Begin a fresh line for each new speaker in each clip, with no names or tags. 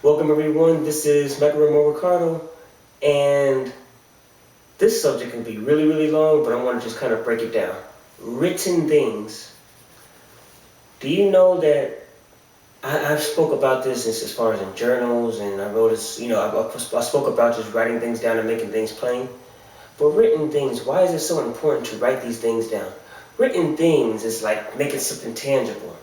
Welcome everyone, this is Ricardo, and this subject can be really long, but I want to just kind of break it down. Written things. Do you know that I've spoke about this as far as in journals, and I wrote this, I spoke about just writing things down and making things plain. But written things, why is it so important to write these things down? Written things is like making something tangible.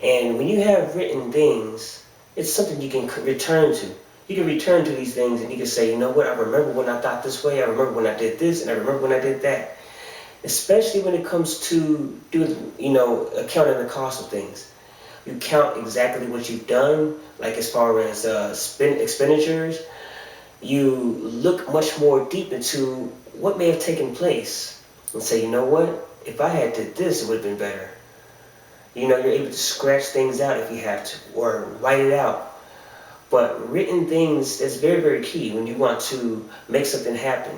And when you have written things, it's something you can return to. You can return to these things and you can say, you know what, I remember when I thought this way, I remember when I did this, and I remember when I did that. Especially when it comes to doing, accounting the cost of things. You count exactly what you've done, like as far as expenditures. You look much more deep into what may have taken place and say, you know what, if I had did this, it would have been better. You're able to scratch things out if you have to, or write it out. But written things is very key when you want to make something happen.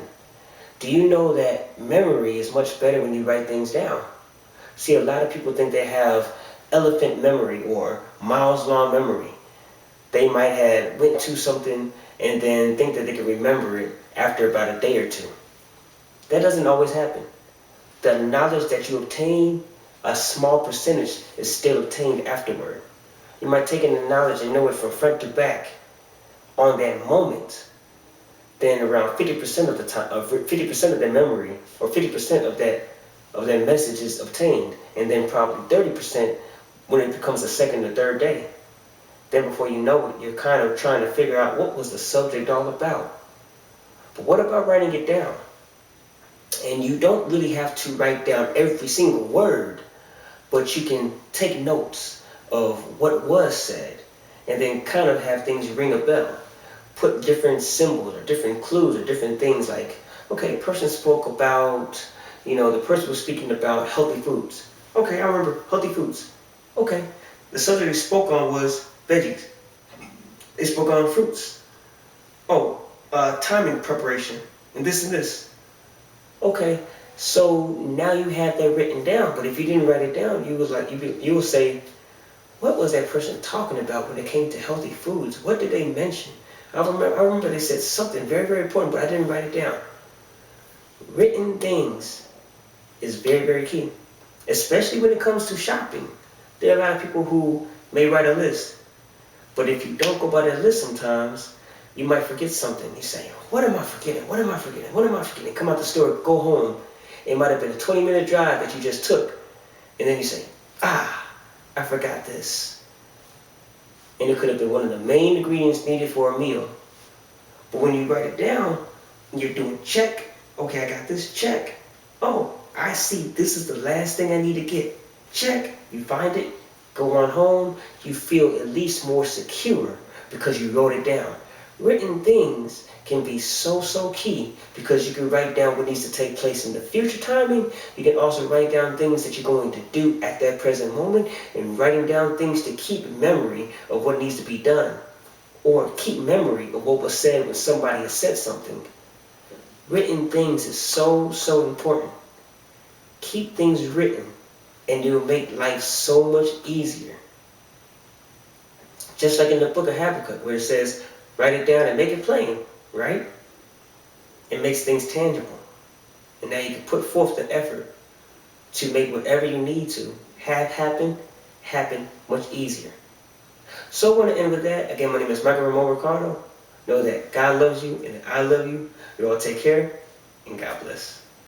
Do you know that memory is much better when you write things down? See, a lot of people think they have elephant memory or miles long memory. They might have went to something and then think that they can remember it after about a day or two. That doesn't always happen. The knowledge that you obtain, a small percentage is still obtained afterward. You might take in the knowledge and know it from front to back on that moment. Then around 50% of the time, 50% of that memory, or 50% of that message is obtained, and then probably 30% when it becomes the second or third day. Then before you know it, you're kind of trying to figure out what was the subject all about. But what about writing it down? And you don't really have to write down every single word, but you can take notes of what was said and then kind of have things ring a bell. Put different symbols or different clues or different things like, okay, person spoke about, the person was speaking about healthy foods. Okay, I remember healthy foods. Okay, the subject they spoke on was veggies. They spoke on fruits. Oh, timing preparation and this and this. Okay, so now you have that written down, but if you didn't write it down, you will say, what was that person talking about when it came to healthy foods? What did they mention? I remember they said something very important, but I didn't write it down. Written things is very key, especially when it comes to shopping. There are a lot of people who may write a list, but if you don't go by that list sometimes, you might forget something. You say, what am I forgetting? What am I forgetting? What am I forgetting? Come out the store, go home. It might have been a 20-minute drive that you just took. And then you say, I forgot this. And it could have been one of the main ingredients needed for a meal. But when you write it down, you're doing check. Okay, I got this, check. Oh, I see, this is the last thing I need to get. Check. You find it, go on home. You feel at least more secure because you wrote it down. Written things can be so key because you can write down what needs to take place in the future timing. You can also write down things that you're going to do at that present moment, and writing down things to keep memory of what needs to be done or keep memory of what was said when somebody has said something. Written things is so important. Keep things written and it will make life so much easier. Just like in the book of Habakkuk where it says, write it down and make it plain, right? It makes things tangible. And now you can put forth the effort to make whatever you need to have happen much easier. So I want to end with that. Again, my name is Ricardo. Know that God loves you and I love you. You all take care and God bless.